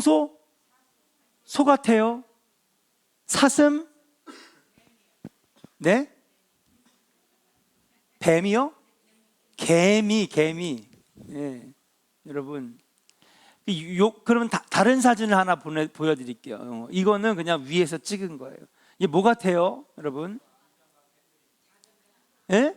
황소? 소 같아요? 사슴? 네? 뱀이요? 개미. 예, 여러분, 그러면 다른 사진을 하나 보여드릴게요. 이거는 그냥 위에서 찍은 거예요. 이게 뭐 같아요, 여러분? 예?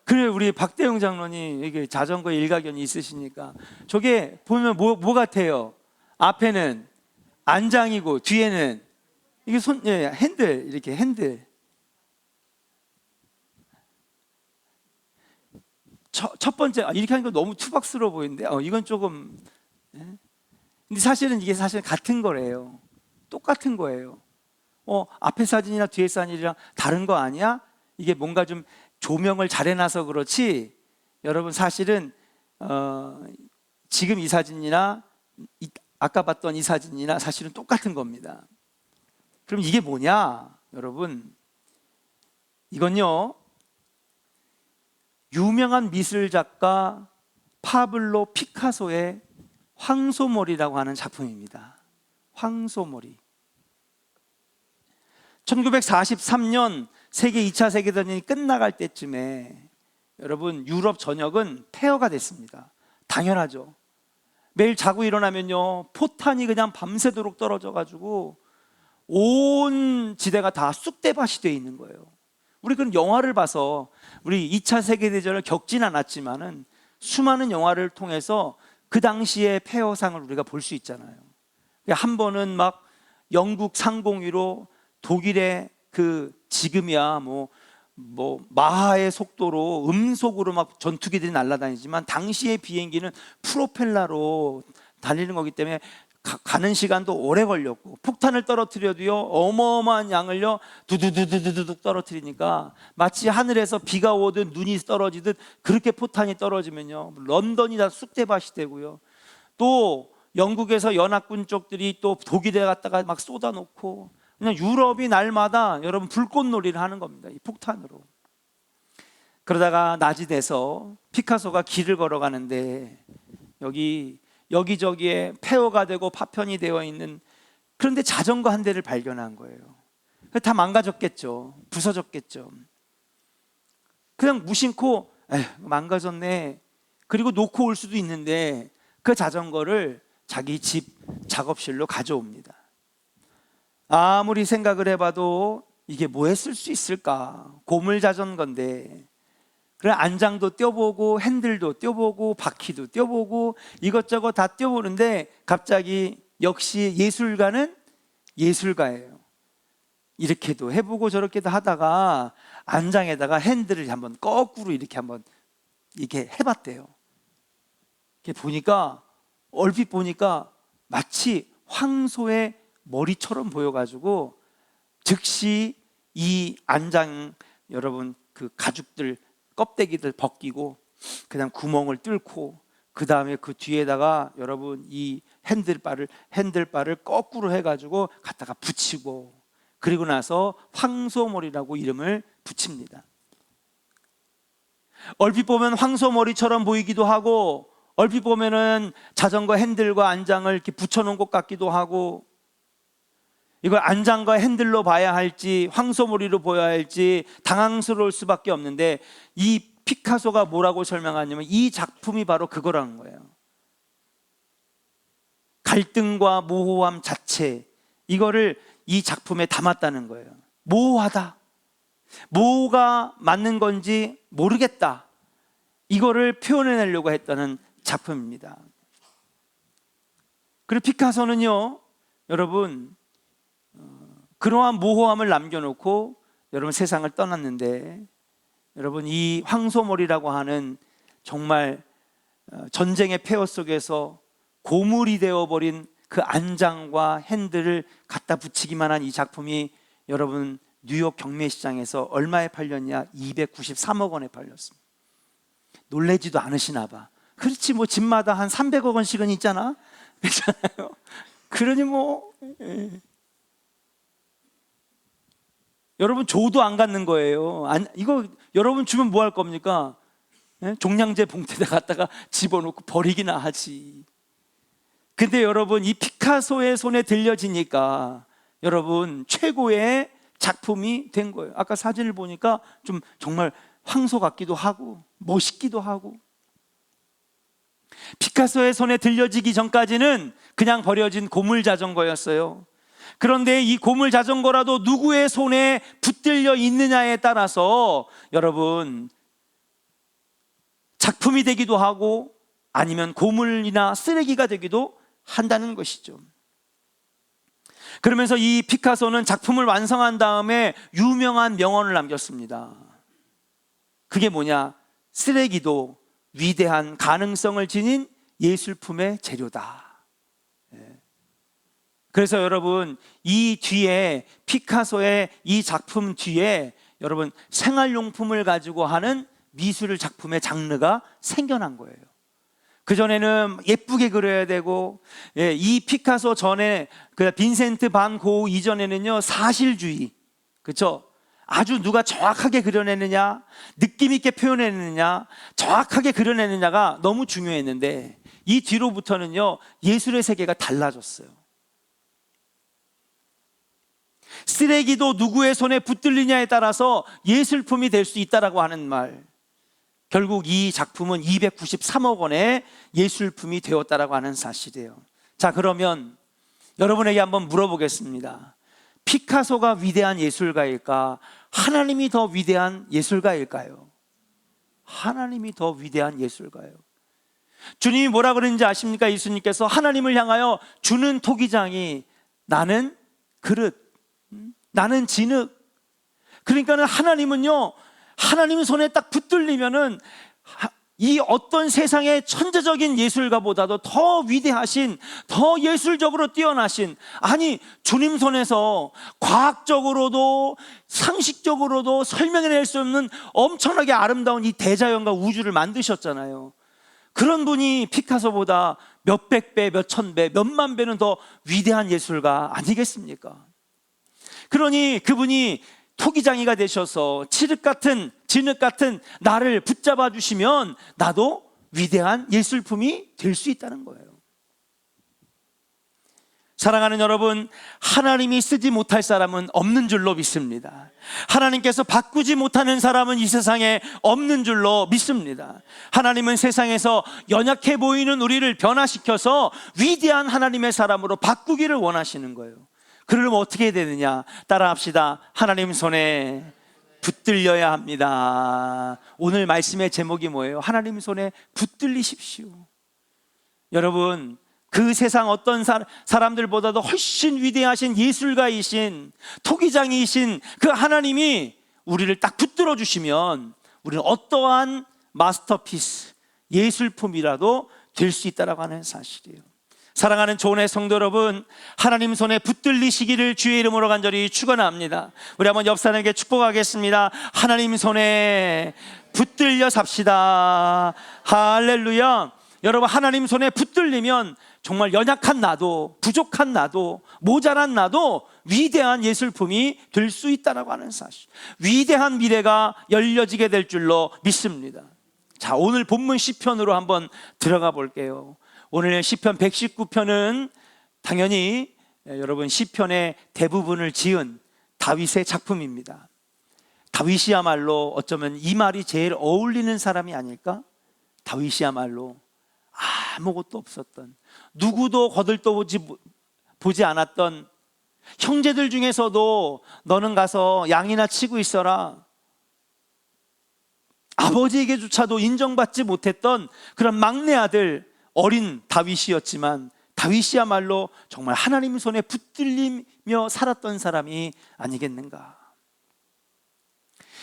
그래, 우리 박대용 장로님 이게 자전거 일가견이 있으시니까 저게 보면 뭐 같아요? 앞에는 안장이고 뒤에는 이게 핸들, 이렇게 핸들. 첫 번째, 이렇게 하니까 너무 투박스러워 보이는데, 이건 조금. 근데 사실은 이게 사실 같은 거래요. 똑같은 거예요. 앞에 사진이나 뒤에 사진이랑 다른 거 아니야? 이게 뭔가 좀 조명을 잘 해놔서 그렇지, 여러분 사실은 지금 이 사진이나 아까 봤던 이 사진이나 사실은 똑같은 겁니다. 그럼 이게 뭐냐, 여러분? 이건요, 유명한 미술 작가 파블로 피카소의 황소몰이라고 하는 작품입니다. 황소몰이. 1943년 세계 2차 세계대전이 끝나갈 때쯤에 여러분 유럽 전역은 폐허가 됐습니다. 당연하죠. 매일 자고 일어나면요, 포탄이 그냥 밤새도록 떨어져 가지고 온 지대가 다 쑥대밭이 돼 있는 거예요. 우리 그런 영화를 봐서 우리 2차 세계대전을 겪진 않았지만은 수많은 영화를 통해서 그 당시의 폐허상을 우리가 볼 수 있잖아요. 한 번은 막 영국 상공위로 독일의 지금이야 뭐 마하의 속도로 음속으로 막 전투기들이 날아다니지만 당시의 비행기는 프로펠러로 달리는 거기 때문에 가는 시간도 오래 걸렸고, 폭탄을 떨어뜨려도요 어마어마한 양을요 두두두두두둑 떨어뜨리니까 마치 하늘에서 비가 오듯 눈이 떨어지듯 그렇게 포탄이 떨어지면요 런던이 다 쑥대밭이 되고요, 또 영국에서 연합군 쪽들이 또 독일에 갔다가 막 쏟아놓고 그냥 유럽이 날마다 여러분 불꽃놀이를 하는 겁니다, 이 폭탄으로. 그러다가 낮이 돼서 피카소가 길을 걸어가는데 여기저기에 폐허가 되고 파편이 되어 있는, 그런데 자전거 한 대를 발견한 거예요. 다 망가졌겠죠. 부서졌겠죠. 그냥 무심코 망가졌네, 그리고 놓고 올 수도 있는데 그 자전거를 자기 집 작업실로 가져옵니다. 아무리 생각을 해봐도 이게 뭐에 쓸 수 있을까? 고물 자전거인데. 그래, 안장도 떼어보고 핸들도 떼어보고 바퀴도 떼어보고 이것저것 다 떼어보는데 갑자기 역시 예술가는 예술가예요. 이렇게도 해보고 저렇게도 하다가 안장에다가 핸들을 한번 거꾸로 이렇게 한번 이렇게 해봤대요. 이렇게 보니까, 얼핏 보니까 마치 황소의 머리처럼 보여가지고 즉시 이 안장, 여러분 그 가죽들 껍데기들 벗기고 그냥 구멍을 뚫고 그 다음에 그 뒤에다가 여러분 이 핸들바를 거꾸로 해가지고 갖다가 붙이고, 그리고 나서 황소몰이라고 이름을 붙입니다. 얼핏 보면 황소머리처럼 보이기도 하고, 얼핏 보면은 자전거 핸들과 안장을 이렇게 붙여놓은 것 같기도 하고, 이걸 안장과 핸들로 봐야 할지 황소머리로 보여야 할지 당황스러울 수밖에 없는데, 이 피카소가 뭐라고 설명하냐면 이 작품이 바로 그거라는 거예요. 갈등과 모호함 자체, 이거를 이 작품에 담았다는 거예요. 모호하다, 뭐가 맞는 건지 모르겠다, 이거를 표현해내려고 했다는 작품입니다. 그리고 피카소는요, 여러분 그러한 모호함을 남겨놓고 여러분 세상을 떠났는데, 여러분 이 황소몰이라고 하는 정말 전쟁의 폐허 속에서 고물이 되어버린 그 안장과 핸들을 갖다 붙이기만 한 이 작품이 여러분 뉴욕 경매시장에서 얼마에 팔렸냐? 293억 원에 팔렸습니다. 놀래지도 않으시나 봐. 그렇지, 뭐 집마다 한 300억 원씩은 있잖아, 그렇잖아요. 그러니 뭐 여러분 줘도 안 갖는 거예요. 이거 여러분 주면 뭐 할 겁니까? 종량제 봉투에다 갖다가 집어넣고 버리기나 하지. 근데 여러분, 이 피카소의 손에 들려지니까 여러분 최고의 작품이 된 거예요. 아까 사진을 보니까 좀 정말 황소 같기도 하고 멋있기도 하고. 피카소의 손에 들려지기 전까지는 그냥 버려진 고물 자전거였어요. 그런데 이 고물 자전거라도 누구의 손에 붙들려 있느냐에 따라서 여러분 작품이 되기도 하고 아니면 고물이나 쓰레기가 되기도 한다는 것이죠. 그러면서 이 피카소는 작품을 완성한 다음에 유명한 명언을 남겼습니다. 그게 뭐냐? 쓰레기도 위대한 가능성을 지닌 예술품의 재료다. 그래서 여러분, 이 뒤에 피카소의 이 작품 뒤에 여러분 생활용품을 가지고 하는 미술 작품의 장르가 생겨난 거예요. 그전에는 예쁘게 그려야 되고, 이 피카소 전에 그 빈센트 반 고 이전에는요 사실주의, 그렇죠? 아주 누가 정확하게 그려내느냐, 느낌 있게 표현해내느냐, 정확하게 그려내느냐가 너무 중요했는데 이 뒤로부터는요 예술의 세계가 달라졌어요. 쓰레기도 누구의 손에 붙들리냐에 따라서 예술품이 될 수 있다라고 하는 말, 결국 이 작품은 293억 원의 예술품이 되었다라고 하는 사실이에요. 자, 그러면 여러분에게 한번 물어보겠습니다. 피카소가 위대한 예술가일까? 하나님이 더 위대한 예술가일까요? 하나님이 더 위대한 예술가예요. 주님이 뭐라 그러는지 아십니까? 예수님께서 하나님을 향하여 주는 토기장이 나는 그릇, 나는 진흙. 그러니까는 하나님은요, 하나님 손에 딱 붙들리면은 이 어떤 세상의 천재적인 예술가보다도 더 위대하신, 더 예술적으로 뛰어나신, 아니 주님 손에서 과학적으로도 상식적으로도 설명해낼 수 없는 엄청나게 아름다운 이 대자연과 우주를 만드셨잖아요. 그런 분이 피카소보다 몇백 배, 몇천 배, 몇만 배는 더 위대한 예술가 아니겠습니까? 그러니 그분이 토기장이가 되셔서 칠흑 같은, 진흙 같은 나를 붙잡아 주시면 나도 위대한 예술품이 될 수 있다는 거예요. 사랑하는 여러분, 하나님이 쓰지 못할 사람은 없는 줄로 믿습니다. 하나님께서 바꾸지 못하는 사람은 이 세상에 없는 줄로 믿습니다. 하나님은 세상에서 연약해 보이는 우리를 변화시켜서 위대한 하나님의 사람으로 바꾸기를 원하시는 거예요. 그러려면 어떻게 해야 되느냐? 따라합시다. 하나님 손에 붙들려야 합니다. 오늘 말씀의 제목이 뭐예요? 하나님 손에 붙들리십시오. 여러분, 그 세상 어떤 사람들보다도 훨씬 위대하신 예술가이신, 토기장이신 그 하나님이 우리를 딱 붙들어 주시면 우리는 어떠한 마스터피스, 예술품이라도 될 수 있다라고 하는 사실이에요. 사랑하는 조은의 성도 여러분, 하나님 손에 붙들리시기를 주의 이름으로 간절히 축원합니다. 우리 한번 옆 사람에게 축복하겠습니다. 하나님 손에 붙들려 삽시다. 할렐루야. 여러분, 하나님 손에 붙들리면 정말 연약한 나도, 부족한 나도, 모자란 나도 위대한 예술품이 될 수 있다라고 하는 사실, 위대한 미래가 열려지게 될 줄로 믿습니다. 자, 오늘 본문 시편으로 한번 들어가 볼게요. 오늘 시편 119편은 당연히 여러분 시편의 대부분을 지은 다윗의 작품입니다. 다윗이야말로 어쩌면 이 말이 제일 어울리는 사람이 아닐까? 다윗이야말로 아무것도 없었던, 누구도 거들떠보지 않았던, 형제들 중에서도 너는 가서 양이나 치고 있어라, 아버지에게조차도 인정받지 못했던 그런 막내 아들, 어린 다윗이었지만 다윗이야말로 정말 하나님 손에 붙들리며 살았던 사람이 아니겠는가.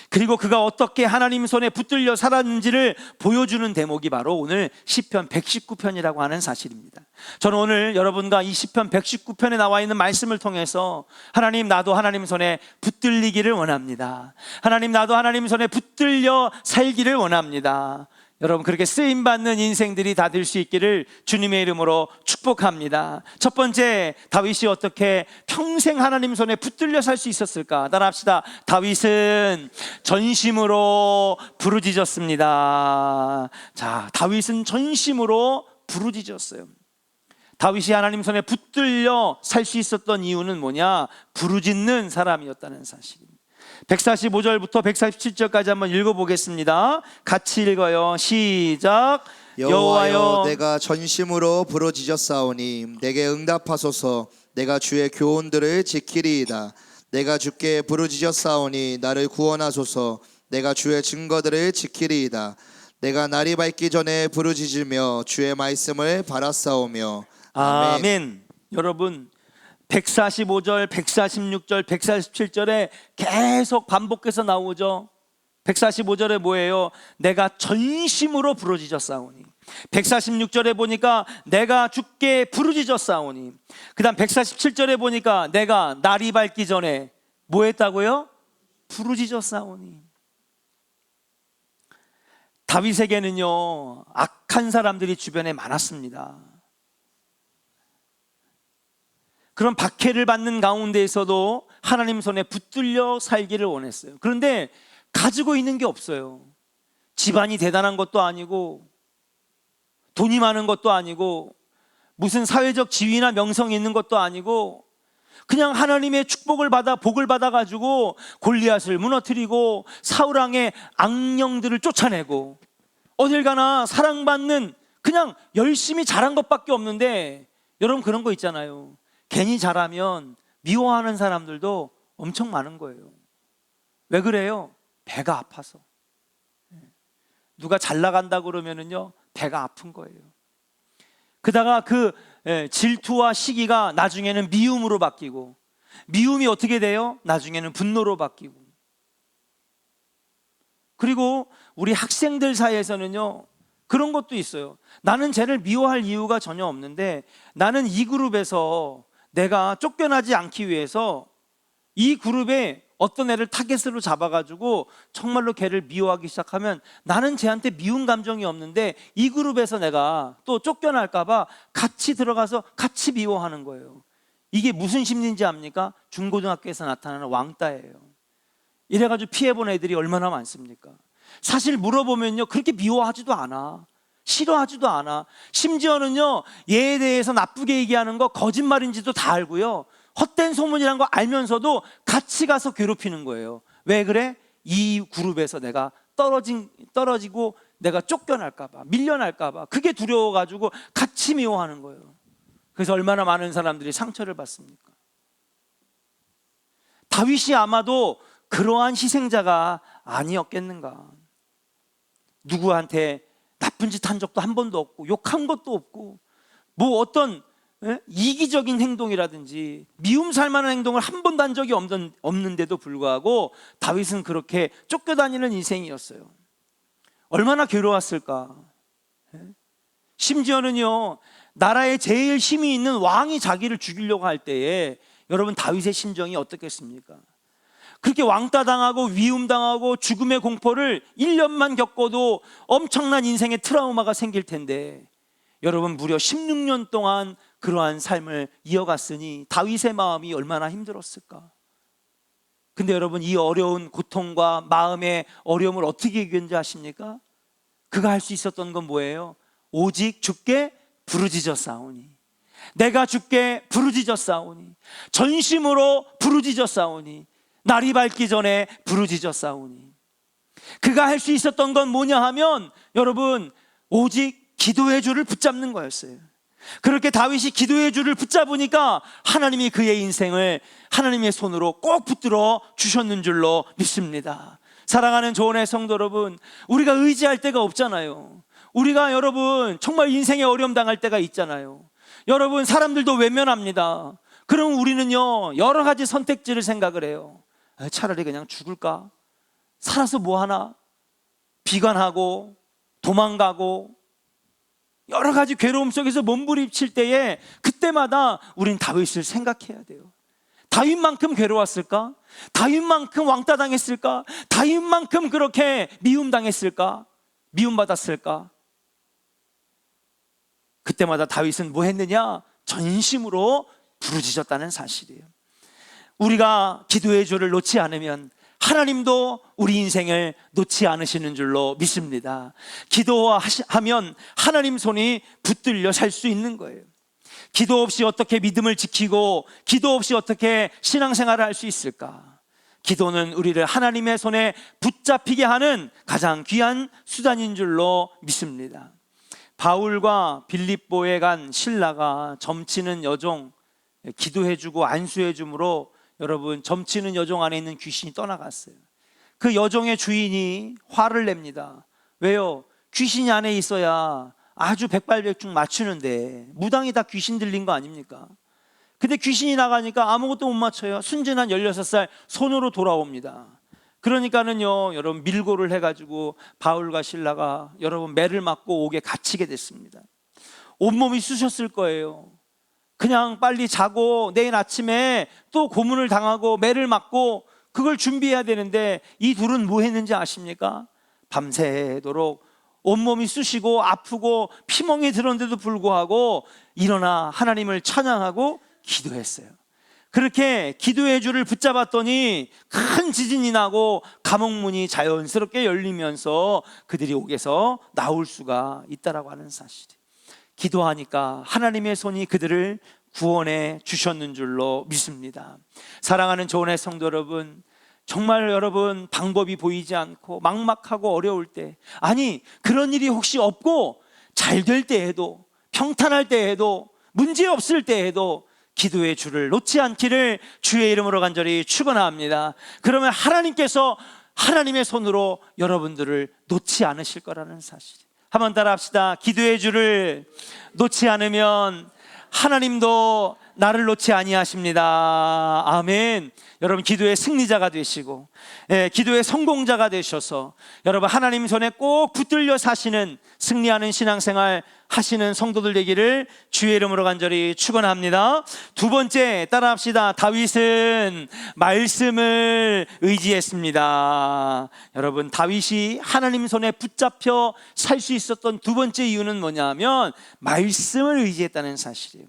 그리고 그가 어떻게 하나님 손에 붙들려 살았는지를 보여주는 대목이 바로 오늘 시편 119편이라고 하는 사실입니다. 저는 오늘 여러분과 이 시편 119편에 나와 있는 말씀을 통해서 하나님, 나도 하나님 손에 붙들리기를 원합니다. 하나님, 나도 하나님 손에 붙들려 살기를 원합니다. 여러분, 그렇게 쓰임받는 인생들이 다 될 수 있기를 주님의 이름으로 축복합니다. 첫 번째, 다윗이 어떻게 평생 하나님 손에 붙들려 살 수 있었을까? 따라합시다. 다윗은 전심으로 부르짖었습니다. 자, 다윗은 전심으로 부르짖었어요. 다윗이 하나님 손에 붙들려 살 수 있었던 이유는 뭐냐? 부르짖는 사람이었다는 사실입니다. 145절부터 147절까지 한번 읽어보겠습니다. 같이 읽어요. 시작. 여호와여, 내가 전심으로 부르짖었사오니 내게 응답하소서. 내가 주의 교훈들을 지키리이다. 내가 주께 부르짖었사오니 나를 구원하소서. 내가 주의 증거들을 지키리이다. 내가 날이 밝기 전에 부르짖으며 주의 말씀을 바랐사오며. 아멘. 여러분, 145절, 146절, 147절에 계속 반복해서 나오죠. 145절에 뭐예요? 내가 전심으로 부르짖었사오니. 146절에 보니까 내가 주께 부르짖었사오니. 그 다음 147절에 보니까 내가 날이 밝기 전에 뭐 했다고요? 부르짖었사오니. 다윗에게는요, 악한 사람들이 주변에 많았습니다. 그런 박해를 받는 가운데에서도 하나님 손에 붙들려 살기를 원했어요. 그런데 가지고 있는 게 없어요. 집안이 대단한 것도 아니고 돈이 많은 것도 아니고 무슨 사회적 지위나 명성이 있는 것도 아니고 그냥 하나님의 축복을 받아 복을 받아가지고 골리앗을 무너뜨리고 사울 왕의 악령들을 쫓아내고 어딜 가나 사랑받는 그냥 열심히 자란 것밖에 없는데, 여러분 그런 거 있잖아요. 괜히 잘하면 미워하는 사람들도 엄청 많은 거예요. 왜 그래요? 배가 아파서. 누가 잘 나간다 그러면은요, 배가 아픈 거예요. 그다가 그 질투와 시기가 나중에는 미움으로 바뀌고, 미움이 어떻게 돼요? 나중에는 분노로 바뀌고. 그리고 우리 학생들 사이에서는요, 그런 것도 있어요. 나는 쟤를 미워할 이유가 전혀 없는데 나는 이 그룹에서 내가 쫓겨나지 않기 위해서 이 그룹에 어떤 애를 타겟으로 잡아가지고 정말로 걔를 미워하기 시작하면 나는 쟤한테 미운 감정이 없는데 이 그룹에서 내가 또 쫓겨날까봐 같이 들어가서 같이 미워하는 거예요. 이게 무슨 심리인지 압니까? 중고등학교에서 나타나는 왕따예요. 이래가지고 피해본 애들이 얼마나 많습니까? 사실 물어보면요, 그렇게 미워하지도 않아. 싫어하지도 않아. 심지어는요, 얘에 대해서 나쁘게 얘기하는 거 거짓말인지도 다 알고요, 헛된 소문이란 거 알면서도 같이 가서 괴롭히는 거예요. 왜 그래? 이 그룹에서 내가 떨어지고 내가 쫓겨날까봐, 밀려날까봐, 그게 두려워가지고 같이 미워하는 거예요. 그래서 얼마나 많은 사람들이 상처를 받습니까? 다윗이 아마도 그러한 희생자가 아니었겠는가. 누구한테 나쁜 짓 한 적도 한 번도 없고 욕한 것도 없고 뭐 어떤 이기적인 행동이라든지 미움 살 만한 행동을 한 번도 한 적이 없는데도 불구하고 다윗은 그렇게 쫓겨다니는 인생이었어요. 얼마나 괴로웠을까. 심지어는요, 나라에 제일 힘이 있는 왕이 자기를 죽이려고 할 때에 여러분 다윗의 심정이 어떻겠습니까? 그렇게 왕따당하고 위움당하고 죽음의 공포를 1년만 겪어도 엄청난 인생의 트라우마가 생길 텐데, 여러분 무려 16년 동안 그러한 삶을 이어갔으니 다윗의 마음이 얼마나 힘들었을까. 근데 여러분, 이 어려운 고통과 마음의 어려움을 어떻게 이겼는지 아십니까? 그가 할 수 있었던 건 뭐예요? 오직 주께 부르짖었사오니. 내가 주께 부르짖었사오니, 전심으로 부르짖었사오니, 날이 밝기 전에 부르짖었사오니. 그가 할 수 있었던 건 뭐냐 하면 여러분, 오직 기도의 줄을 붙잡는 거였어요. 그렇게 다윗이 기도의 줄을 붙잡으니까 하나님이 그의 인생을 하나님의 손으로 꼭 붙들어 주셨는 줄로 믿습니다. 사랑하는 조언의 성도 여러분, 우리가 의지할 데가 없잖아요. 우리가 여러분 정말 인생에 어려움 당할 때가 있잖아요. 여러분, 사람들도 외면합니다. 그럼 우리는요, 여러 가지 선택지를 생각을 해요. 차라리 그냥 죽을까? 살아서 뭐 하나? 비관하고 도망가고 여러 가지 괴로움 속에서 몸부림칠 때에 그때마다 우린 다윗을 생각해야 돼요. 다윗만큼 괴로웠을까? 다윗만큼 왕따당했을까? 다윗만큼 그렇게 미움당했을까? 미움받았을까? 그때마다 다윗은 뭐 했느냐? 전심으로 부르짖었다는 사실이에요. 우리가 기도의 줄을 놓지 않으면 하나님도 우리 인생을 놓지 않으시는 줄로 믿습니다. 기도하면 하나님 손이 붙들려 살 수 있는 거예요. 기도 없이 어떻게 믿음을 지키고 기도 없이 어떻게 신앙생활을 할 수 있을까? 기도는 우리를 하나님의 손에 붙잡히게 하는 가장 귀한 수단인 줄로 믿습니다. 바울과 빌립보에 간 신라가 점치는 여종, 기도해주고 안수해줌으로 여러분 점치는 여종 안에 있는 귀신이 떠나갔어요. 그 여종의 주인이 화를 냅니다. 왜요? 귀신이 안에 있어야 아주 백발백중 맞추는데 무당이 다 귀신 들린 거 아닙니까? 근데 귀신이 나가니까 아무것도 못 맞춰요. 순진한 16살 손으로 돌아옵니다. 그러니까는요, 여러분 밀고를 해가지고 바울과 실라가 여러분 매를 맞고 옥에 갇히게 됐습니다. 온몸이 쑤셨을 거예요. 그냥 빨리 자고 내일 아침에 또 고문을 당하고 매를 맞고 그걸 준비해야 되는데 이 둘은 뭐 했는지 아십니까? 밤새도록 온몸이 쑤시고 아프고 피멍이 들었는데도 불구하고 일어나 하나님을 찬양하고 기도했어요. 그렇게 기도의 줄을 붙잡았더니 큰 지진이 나고 감옥문이 자연스럽게 열리면서 그들이 옥에서 나올 수가 있다라고 하는 사실이에요. 기도하니까 하나님의 손이 그들을 구원해 주셨는 줄로 믿습니다. 사랑하는 조은의 성도 여러분, 정말 여러분 방법이 보이지 않고 막막하고 어려울 때, 아니 그런 일이 혹시 없고 잘 될 때에도, 평탄할 때에도, 문제 없을 때에도 기도의 줄을 놓지 않기를 주의 이름으로 간절히 축원합니다. 그러면 하나님께서 하나님의 손으로 여러분들을 놓지 않으실 거라는 사실. 한번 따라 합시다. 기도의 줄을 놓지 않으면 하나님도 나를 놓지 아니하십니다. 아멘. 여러분 기도의 승리자가 되시고 기도의 성공자가 되셔서 여러분 하나님 손에 꼭 붙들려 사시는 승리하는 신앙생활 하시는 성도들 되기를 주의 이름으로 간절히 축원합니다. 두 번째 따라합시다. 다윗은 말씀을 의지했습니다. 여러분 다윗이 하나님 손에 붙잡혀 살 수 있었던 두 번째 이유는 뭐냐면 말씀을 의지했다는 사실이에요.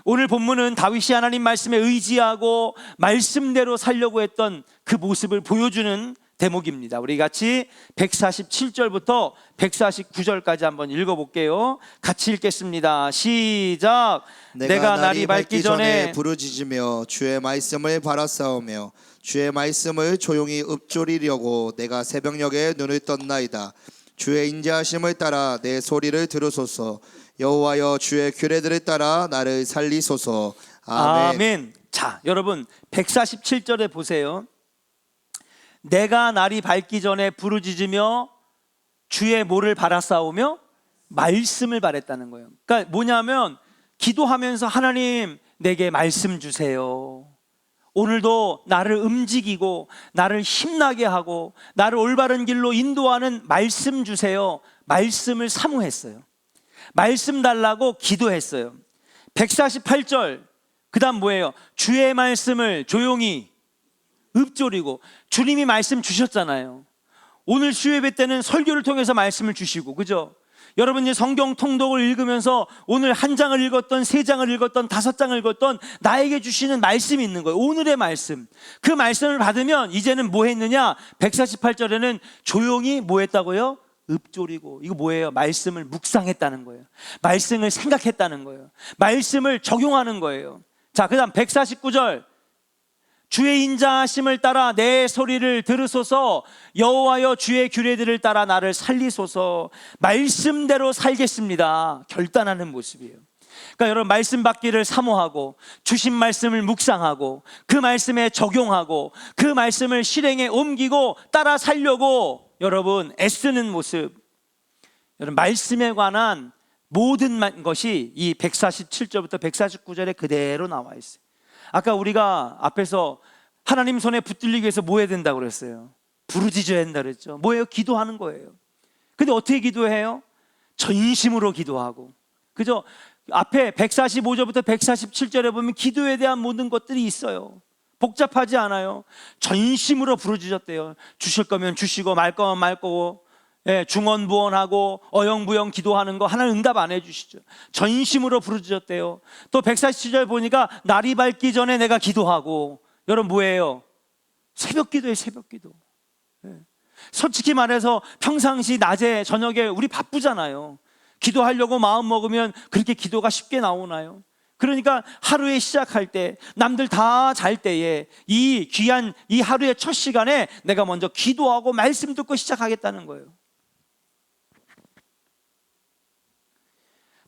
오늘 본문은 다윗이 하나님 말씀에 의지하고 말씀대로 살려고 했던 그 모습을 보여주는 대목입니다. 우리 같이 147절부터 149절까지 한번 읽어볼게요. 같이 읽겠습니다. 시작. 내가 날이 밝기 전에 부르짖으며 주의 말씀을 바라싸우며 주의 말씀을 조용히 읊조리려고 내가 새벽녘에 눈을 떴나이다. 주의 인자하심을 따라 내 소리를 들으소서. 여호와여 주의 규례들을 따라 나를 살리소서. 아멘. 아멘. 자, 여러분 147절에 보세요. 내가 날이 밝기 전에 부르짖으며 주의 뭐를 바라싸우며 말씀을 바랬다는 거예요. 그러니까 뭐냐면 기도하면서 하나님 내게 말씀 주세요. 오늘도 나를 움직이고 나를 힘나게 하고 나를 올바른 길로 인도하는 말씀 주세요. 말씀을 사모했어요. 말씀 달라고 기도했어요. 148절 그 다음 뭐예요? 주의 말씀을 조용히 읊조리고. 주님이 말씀 주셨잖아요. 오늘 수요예배 때는 설교를 통해서 말씀을 주시고, 그죠? 여러분이 성경 통독을 읽으면서 오늘 한 장을 읽었던, 세 장을 읽었던, 5장을 읽었던 나에게 주시는 말씀이 있는 거예요. 오늘의 말씀. 그 말씀을 받으면 이제는 뭐 했느냐? 148절에는 조용히 뭐 했다고요? 읊조리고. 이거 뭐예요? 말씀을 묵상했다는 거예요. 말씀을 생각했다는 거예요. 말씀을 적용하는 거예요. 자, 그 다음 149절 주의 인자하심을 따라 내 소리를 들으소서. 여호와여 주의 규례들을 따라 나를 살리소서. 말씀대로 살겠습니다. 결단하는 모습이에요. 그러니까 여러분 말씀 받기를 사모하고 주신 말씀을 묵상하고 그 말씀에 적용하고 그 말씀을 실행에 옮기고 따라 살려고 여러분 애쓰는 모습. 여러분 말씀에 관한 모든 것이 이 147절부터 149절에 그대로 나와 있어요. 아까 우리가 앞에서 하나님 손에 붙들리기 위해서 뭐 해야 된다고 그랬어요? 부르짖어야 된다고 그랬죠. 뭐예요? 기도하는 거예요. 근데 어떻게 기도해요? 전심으로 기도하고. 그죠? 앞에 145절부터 147절에 보면 기도에 대한 모든 것들이 있어요. 복잡하지 않아요. 전심으로 부르짖었대요. 주실 거면 주시고 말 거면 말 거고, 중언부언하고 어영부영 기도하는 거 하나님 응답 안 해주시죠. 전심으로 부르짖었대요. 또 147절 보니까 날이 밝기 전에 내가 기도하고. 여러분 뭐예요? 새벽 기도예요. 새벽 기도. 솔직히 말해서 평상시 낮에 저녁에 우리 바쁘잖아요. 기도하려고 마음 먹으면 그렇게 기도가 쉽게 나오나요? 그러니까 하루에 시작할 때, 남들 다 잘 때에 이 귀한 이 하루의 첫 시간에 내가 먼저 기도하고 말씀 듣고 시작하겠다는 거예요.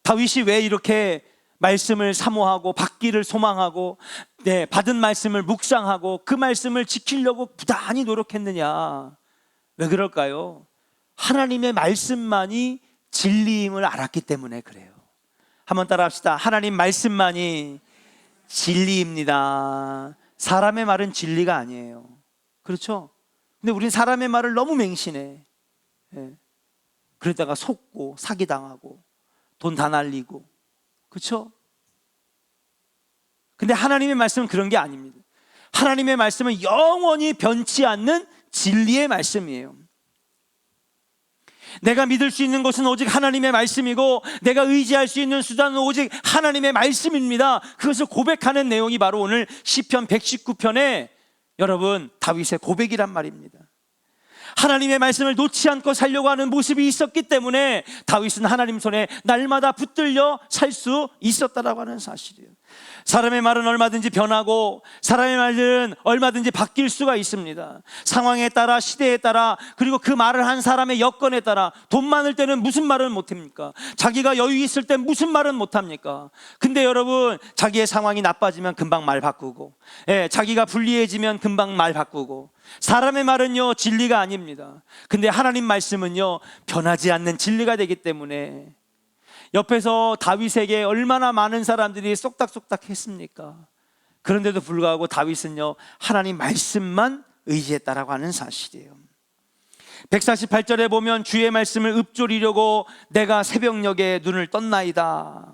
다윗이 왜 이렇게 말씀을 사모하고 받기를 소망하고 받은 말씀을 묵상하고 그 말씀을 지키려고 부단히 노력했느냐? 왜 그럴까요? 하나님의 말씀만이 진리임을 알았기 때문에 그래요. 한번 따라 합시다. 하나님 말씀만이 진리입니다. 사람의 말은 진리가 아니에요. 그렇죠? 근데 우린 사람의 말을 너무 맹신해. 그러다가 속고 사기당하고 돈 다 날리고, 그렇죠? 근데 하나님의 말씀은 그런 게 아닙니다. 하나님의 말씀은 영원히 변치 않는 진리의 말씀이에요. 내가 믿을 수 있는 것은 오직 하나님의 말씀이고 내가 의지할 수 있는 수단은 오직 하나님의 말씀입니다. 그것을 고백하는 내용이 바로 오늘 시편 119편의 여러분 다윗의 고백이란 말입니다. 하나님의 말씀을 놓지 않고 살려고 하는 모습이 있었기 때문에 다윗은 하나님 손에 날마다 붙들려 살 수 있었다라고 하는 사실이에요. 사람의 말은 얼마든지 변하고 사람의 말들은 얼마든지 바뀔 수가 있습니다. 상황에 따라, 시대에 따라, 그리고 그 말을 한 사람의 여건에 따라. 돈 많을 때는 무슨 말은 못합니까? 자기가 여유 있을 때 무슨 말은 못합니까? 근데 여러분, 자기의 상황이 나빠지면 금방 말 바꾸고, 자기가 불리해지면 금방 말 바꾸고. 사람의 말은요 진리가 아닙니다. 근데 하나님 말씀은요 변하지 않는 진리가 되기 때문에 옆에서 다윗에게 얼마나 많은 사람들이 쏙닥쏙닥 했습니까? 그런데도 불구하고 다윗은요 하나님 말씀만 의지했다라고 하는 사실이에요. 148절에 보면 주의 말씀을 읊조리려고 내가 새벽녘에 눈을 떴나이다.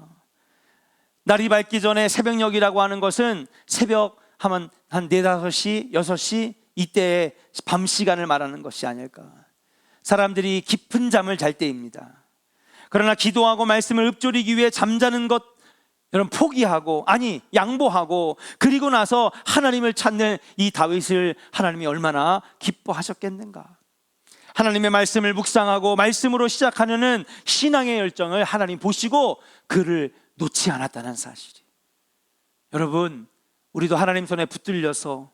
날이 밝기 전에 새벽녘이라고 하는 것은 새벽 하면 한 4, 5시, 6시 이때의 밤 시간을 말하는 것이 아닐까. 사람들이 깊은 잠을 잘 때입니다. 그러나 기도하고 말씀을 읊조리기 위해 잠자는 것 여러분 포기하고, 아니 양보하고, 그리고 나서 하나님을 찾는 이 다윗을 하나님이 얼마나 기뻐하셨겠는가. 하나님의 말씀을 묵상하고 말씀으로 시작하는 신앙의 열정을 하나님 보시고 그를 놓지 않았다는 사실이. 여러분, 우리도 하나님 손에 붙들려서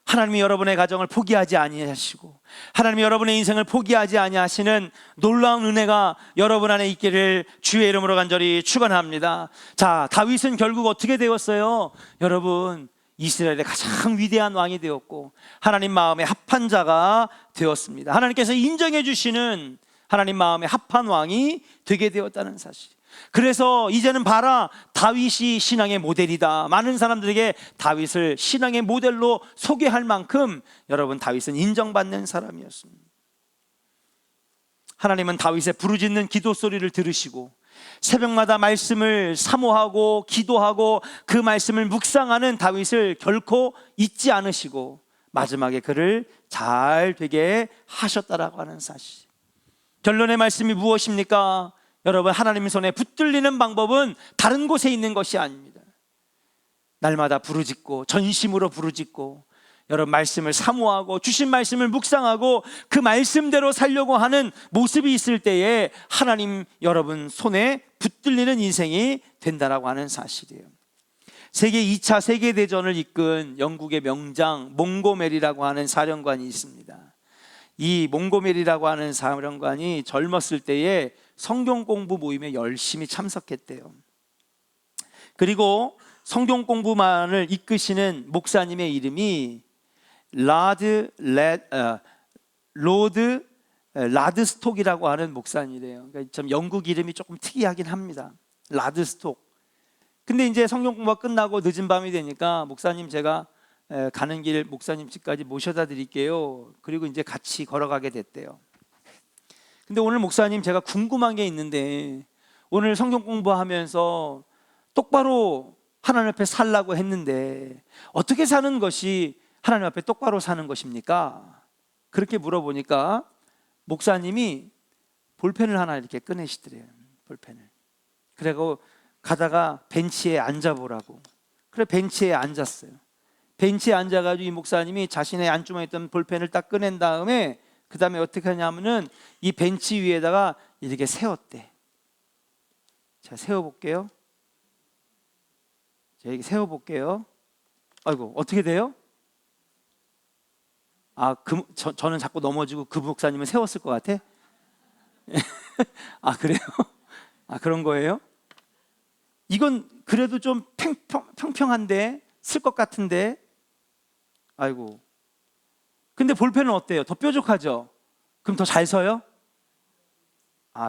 하나님이 여러분의 가정을 포기하지 아니하시고 하나님이 여러분의 인생을 포기하지 아니하시는 놀라운 은혜가 여러분 안에 있기를 주의 이름으로 간절히 축원합니다. 자, 다윗은 결국 어떻게 되었어요? 여러분, 이스라엘의 가장 위대한 왕이 되었고 하나님 마음에 합한 자가 되었습니다. 하나님께서 인정해 주시는 하나님 마음에 합한 왕이 되게 되었다는 사실. 그래서 이제는 봐라, 다윗이 신앙의 모델이다. 많은 사람들에게 다윗을 신앙의 모델로 소개할 만큼 여러분 다윗은 인정받는 사람이었습니다. 하나님은 다윗의 부르짖는 기도 소리를 들으시고 새벽마다 말씀을 사모하고 기도하고 그 말씀을 묵상하는 다윗을 결코 잊지 않으시고 마지막에 그를 잘 되게 하셨다라고 하는 사실. 결론의 말씀이 무엇입니까? 여러분, 하나님 손에 붙들리는 방법은 다른 곳에 있는 것이 아닙니다. 날마다 부르짖고 전심으로 부르짖고 여러분 말씀을 사모하고 주신 말씀을 묵상하고 그 말씀대로 살려고 하는 모습이 있을 때에 하나님 여러분 손에 붙들리는 인생이 된다라고 하는 사실이에요. 세계 2차 세계대전을 이끈 영국의 명장 몽고메리라고 하는 사령관이 있습니다. 이 몽고메리라고 하는 사령관이 젊었을 때에 성경 공부 모임에 열심히 참석했대요. 그리고 성경 공부만을 이끄시는 목사님의 이름이 로드 라드스톡이라고 하는 목사님이래요. 그러니까 좀 영국 이름이 조금 특이하긴 합니다. 라드스톡. 근데 이제 성경 공부가 끝나고 늦은 밤이 되니까 목사님 제가 가는 길 목사님 집까지 모셔다 드릴게요. 그리고 이제 같이 걸어가게 됐대요. 근데 오늘 목사님 제가 궁금한 게 있는데 오늘 성경 공부하면서 똑바로 하나님 앞에 살라고 했는데 어떻게 사는 것이 하나님 앞에 똑바로 사는 것입니까? 그렇게 물어보니까 목사님이 볼펜을 하나 이렇게 꺼내시더래요. 볼펜을. 그리고 가다가 벤치에 앉아보라고. 그래 벤치에 앉았어요. 벤치에 앉아가지고 이 목사님이 자신의 안주머니에 있던 볼펜을 딱 꺼낸 다음에 그 다음에 어떻게 하냐면은 이 벤치 위에다가 이렇게 세웠대. 자, 세워볼게요. 제가 여기 세워볼게요. 아이고, 어떻게 돼요? 저는 자꾸 넘어지고 그 목사님은 세웠을 것 같아? 그래요? 그런 거예요? 이건 그래도 좀 평평한데, 쓸 것 같은데. 아이고. 근데 볼펜은 어때요? 더 뾰족하죠? 그럼 더 잘 서요?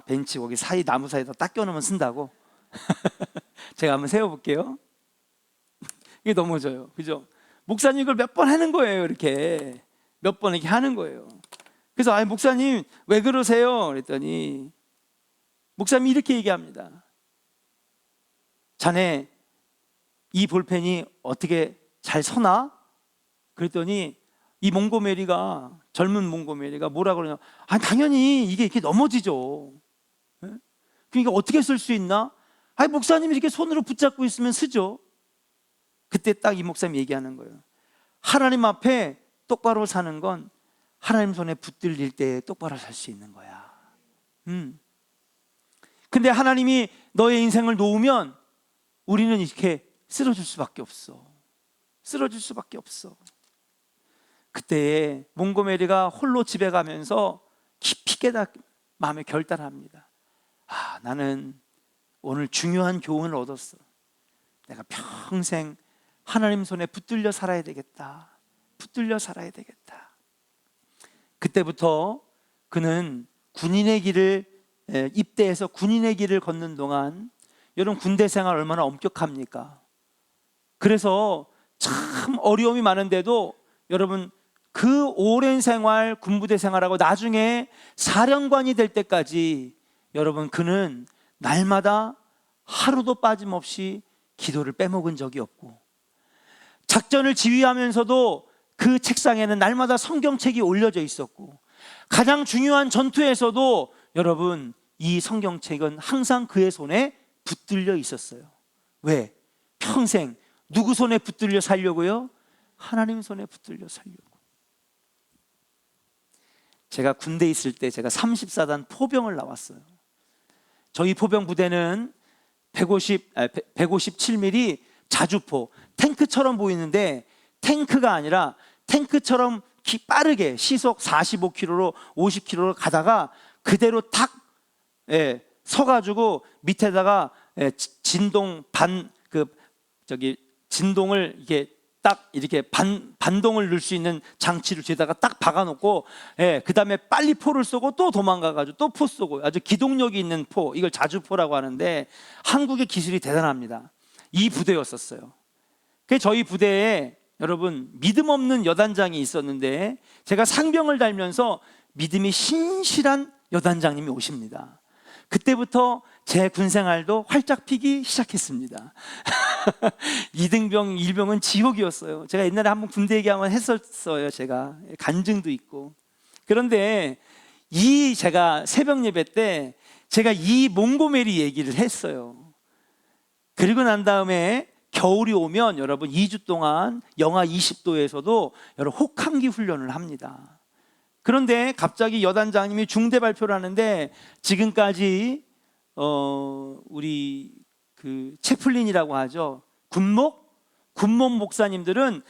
벤치 거기 나무 사이에다 딱 껴놓으면 쓴다고? 제가 한번 세워볼게요. 이게 넘어져요. 그죠? 목사님 이걸 몇 번 하는 거예요. 이렇게. 몇 번 이렇게 하는 거예요. 그래서 목사님 왜 그러세요? 그랬더니 목사님이 이렇게 얘기합니다. 자네 이 볼펜이 어떻게 잘 서나? 그랬더니 이 몽고메리가, 젊은 몽고메리가 뭐라 그러냐? 당연히 이게 이렇게 넘어지죠. 그러니까 어떻게 쓸 수 있나? 목사님이 이렇게 손으로 붙잡고 있으면 쓰죠. 그때 딱 이 목사님이 얘기하는 거예요. 하나님 앞에 똑바로 사는 건 하나님 손에 붙들릴 때 똑바로 살 수 있는 거야. 근데 하나님이 너의 인생을 놓으면 우리는 이렇게 쓰러질 수밖에 없어. 쓰러질 수밖에 없어. 그때 몽고메리가 홀로 집에 가면서 깊이 마음에 결단합니다. 나는 오늘 중요한 교훈을 얻었어. 내가 평생 하나님 손에 붙들려 살아야 되겠다. 붙들려 살아야 되겠다. 그때부터 그는 군인의 길을 입대해서 군인의 길을 걷는 동안, 여러분 군대 생활 얼마나 엄격합니까? 그래서 참 어려움이 많은데도 여러분 그 오랜 생활, 군부대 생활하고 나중에 사령관이 될 때까지 여러분 그는 날마다 하루도 빠짐없이 기도를 빼먹은 적이 없고, 작전을 지휘하면서도 그 책상에는 날마다 성경책이 올려져 있었고, 가장 중요한 전투에서도 여러분 이 성경책은 항상 그의 손에 붙들려 있었어요. 왜? 평생 누구 손에 붙들려 살려고요? 하나님 손에 붙들려 살려고. 제가 군대에 있을 때 제가 34단 포병을 나왔어요. 저희 포병 부대는 157mm 자주포, 탱크처럼 보이는데 탱크가 아니라 탱크처럼 빠르게 시속 45km로 50km로 가다가 그대로 탁 서가지고 밑에다가 진동을 이렇게 반동을 넣을 수 있는 장치를 뒤에다가 딱 박아놓고, 그 다음에 빨리 포를 쏘고 또 도망가가지고 또 포 쏘고, 아주 기동력이 있는 포, 이걸 자주포라고 하는데 한국의 기술이 대단합니다. 이 부대였었어요. 그래서 저희 부대에 여러분 믿음 없는 여단장이 있었는데, 제가 상병을 달면서 믿음이 신실한 여단장님이 오십니다. 그때부터 제 군생활도 활짝 피기 시작했습니다. 이등병, 일병은 지옥이었어요. 제가 옛날에 한번 군대 얘기 한번 했었어요. 제가 간증도 있고. 그런데 제가 새벽 예배 때 제가 이 몽고메리 얘기를 했어요. 그리고 난 다음에 겨울이 오면 여러분 2주 동안 영하 20도에서도 여러분 혹한기 훈련을 합니다. 그런데 갑자기 여단장님이 중대 발표를 하는데, 지금까지 우리 그 채플린이라고 하죠, 군목 목사님들은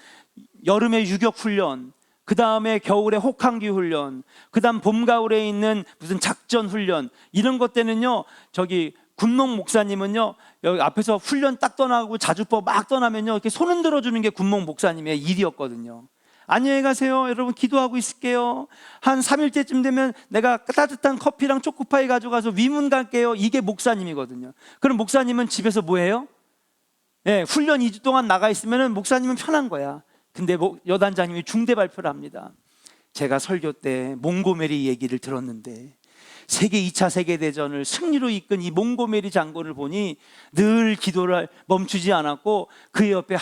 여름에 유격 훈련, 그 다음에 겨울에 혹한기 훈련, 그 다음 봄 가을에 있는 무슨 작전 훈련, 이런 것 때는요, 저기 군목 목사님은요 여기 앞에서 훈련 딱 떠나고 자주포 막 떠나면요 이렇게 손 흔들어 주는 게 군목 목사님의 일이었거든요. 안녕히 가세요, 여러분 기도하고 있을게요, 한 3일째쯤 되면 내가 따뜻한 커피랑 초코파이 가져가서 위문 갈게요, 이게 목사님이거든요. 그럼 목사님은 집에서 뭐해요? 훈련 2주 동안 나가 있으면 목사님은 편한 거야. 근데 여단장님이 중대 발표를 합니다. 제가 설교 때 몽고메리 얘기를 들었는데, 세계 2차 세계대전을 승리로 이끈 이 몽고메리 장군을 보니 늘 기도를 멈추지 않았고 그 옆에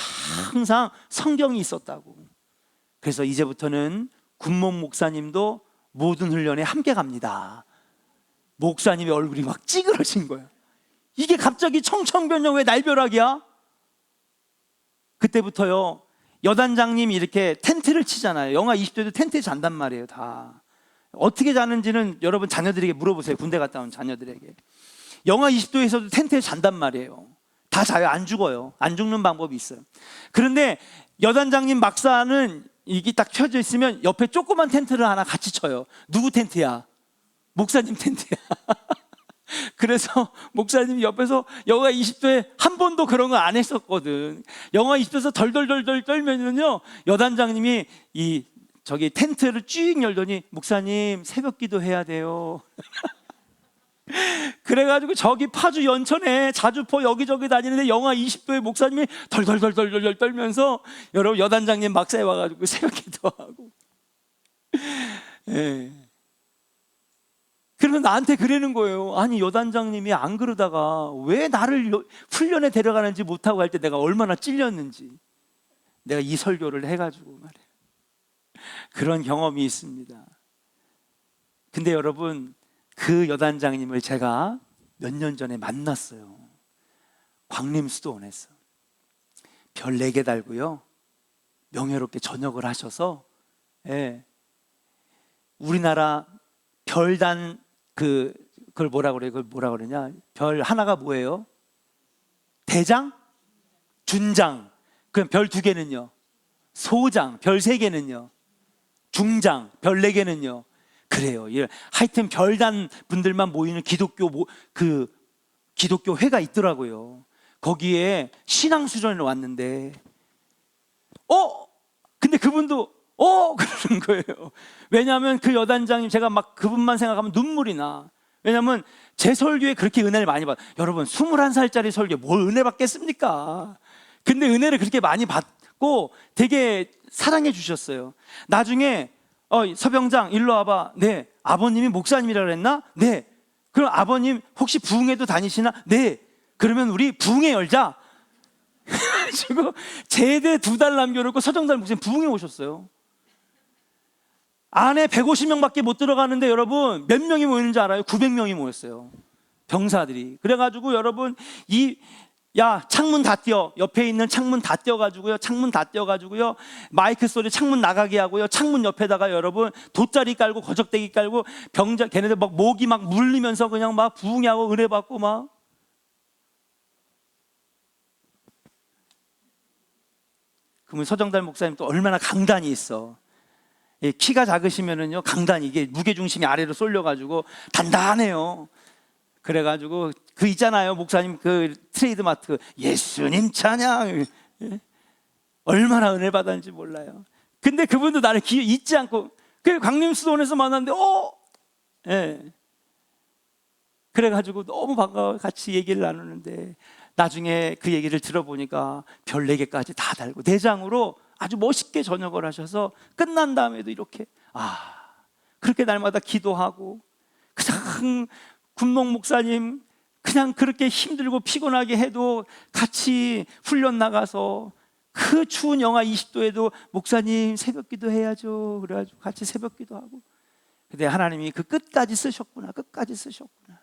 항상 성경이 있었다고. 그래서 이제부터는 군목 목사님도 모든 훈련에 함께 갑니다. 목사님의 얼굴이 막 찌그러진 거야. 이게 갑자기 청천벽력 왜 날벼락이야? 그때부터요 여단장님이 이렇게 텐트를 치잖아요. 영하 20도에도 텐트에 잔단 말이에요. 다 어떻게 자는지는 여러분 자녀들에게 물어보세요. 군대 갔다 온 자녀들에게. 영하 20도에서도 텐트에 잔단 말이에요. 다 자요. 안 죽어요. 안 죽는 방법이 있어요. 그런데 여단장님 막사는 이게 딱 켜져 있으면 옆에 조그만 텐트를 하나 같이 쳐요. 누구 텐트야? 목사님 텐트야. 그래서 목사님이 옆에서 영하 20도에 한 번도 그런 거 안 했었거든. 영하 20도에서 덜덜덜덜 떨면은요, 여단장님이 저기 텐트를 쭉 열더니 목사님 새벽 기도 해야 돼요. 그래가지고 저기 파주 연천에 자주포 여기저기 다니는데 영하 20도에 목사님이 덜덜덜덜덜 떨면서 여러분 여단장님 막사에 와가지고 새벽 기도하고. 예. 그러면 나한테 그러는 거예요. 아니 여단장님이 안 그러다가 왜 나를 훈련에 데려가는지 못하고 할 때 내가 얼마나 찔렸는지 내가 이 설교를 해가지고 말이에요. 그런 경험이 있습니다. 근데 여러분 그 여단장님을 제가 몇 년 전에 만났어요. 광림수도원에서 별 4개 달고요, 명예롭게 전역을 하셔서, 예, 우리나라 별단 그걸 뭐라 그래요? 그걸 뭐라 그러냐? 별 하나가 뭐예요? 대장? 준장. 그럼 별 2개는요? 소장. 별 3개는요? 중장. 별 4개는요? 그래요. 하여튼 별단 분들만 모이는 기독교 회가 있더라고요. 거기에 신앙 수련을 왔는데, 근데 그분도 그러는 거예요. 왜냐하면 그 여단장님, 제가 막 그분만 생각하면 눈물이 나. 왜냐하면 제 설교에 그렇게 은혜를 많이 받아요. 여러분 21살짜리 설교에 뭘 은혜 받겠습니까? 근데 은혜를 그렇게 많이 받고 되게 사랑해 주셨어요. 나중에 서병장 일로 와봐. 네. 아버님이 목사님이라 그랬나? 네. 그럼 아버님 혹시 부흥회도 다니시나? 네. 그러면 우리 부흥회 열자. 그래가지고 제대 2달 남겨놓고 서정달 목사님 부흥회 오셨어요. 안에 150명밖에 못 들어가는데 여러분 몇 명이 모이는지 알아요? 900명이 모였어요. 병사들이. 그래가지고 여러분 창문 다 띄워. 옆에 있는 창문 다 띄워가지고요. 창문 다 띄워가지고요. 마이크 소리 창문 나가게 하고요. 창문 옆에다가 여러분 돗자리 깔고 거적대기 깔고 걔네들 막 목이 막 물리면서 그냥 막 부흥하고 은혜 받고 막. 그러면 서정달 목사님 또 얼마나 강단이 있어. 키가 작으시면은요, 강단이 이게 무게중심이 아래로 쏠려가지고 단단해요. 그래가지고 그 있잖아요, 목사님 그 트레이드마크 예수님 찬양, 얼마나 은혜 받았는지 몰라요. 근데 그분도 나를 잊지 않고 그 광림수도원에서 만났는데 예. 그래가지고 너무 반가워 같이 얘기를 나누는데 나중에 그 얘기를 들어보니까 별 4개까지 다 달고 대장으로 아주 멋있게 전역을 하셔서 끝난 다음에도 이렇게 그렇게 날마다 기도하고 그냥 군목 목사님 그냥 그렇게 힘들고 피곤하게 해도 같이 훈련 나가서 그 추운 영하 20도에도 목사님 새벽 기도 해야죠. 그래가지고 같이 새벽 기도하고. 근데 하나님이 그 끝까지 쓰셨구나. 끝까지 쓰셨구나.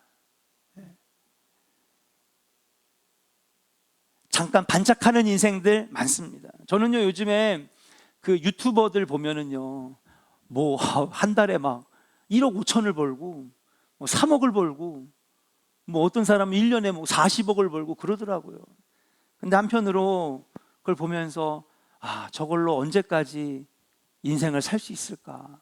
잠깐 반짝하는 인생들 많습니다. 저는요 요즘에 그 유튜버들 보면은요 뭐 한 달에 막 1억 5천을 벌고 뭐 3억을 벌고 뭐 어떤 사람은 1년에 뭐 40억을 벌고 그러더라고요. 근데 한편으로 그걸 보면서 저걸로 언제까지 인생을 살 수 있을까?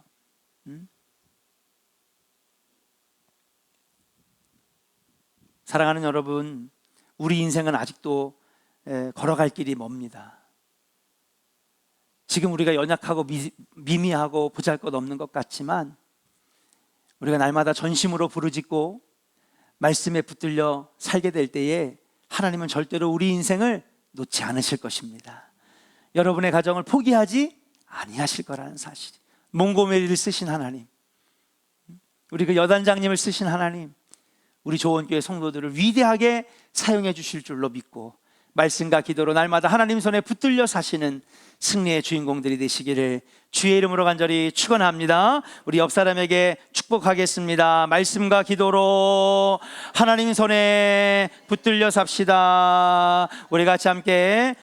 사랑하는 여러분, 우리 인생은 아직도 걸어갈 길이 멉니다. 지금 우리가 연약하고 미미하고 보잘것없는 것 같지만 우리가 날마다 전심으로 부르짖고 말씀에 붙들려 살게 될 때에 하나님은 절대로 우리 인생을 놓지 않으실 것입니다. 여러분의 가정을 포기하지 아니하실 거라는 사실. 몽고메리를 쓰신 하나님, 우리 그 여단장님을 쓰신 하나님, 우리 조원교회 성도들을 위대하게 사용해 주실 줄로 믿고 말씀과 기도로 날마다 하나님 손에 붙들려 사시는 승리의 주인공들이 되시기를 주의 이름으로 간절히 축원합니다. 우리 옆 사람에게 축복하겠습니다. 말씀과 기도로 하나님 손에 붙들려 삽시다. 우리 같이 함께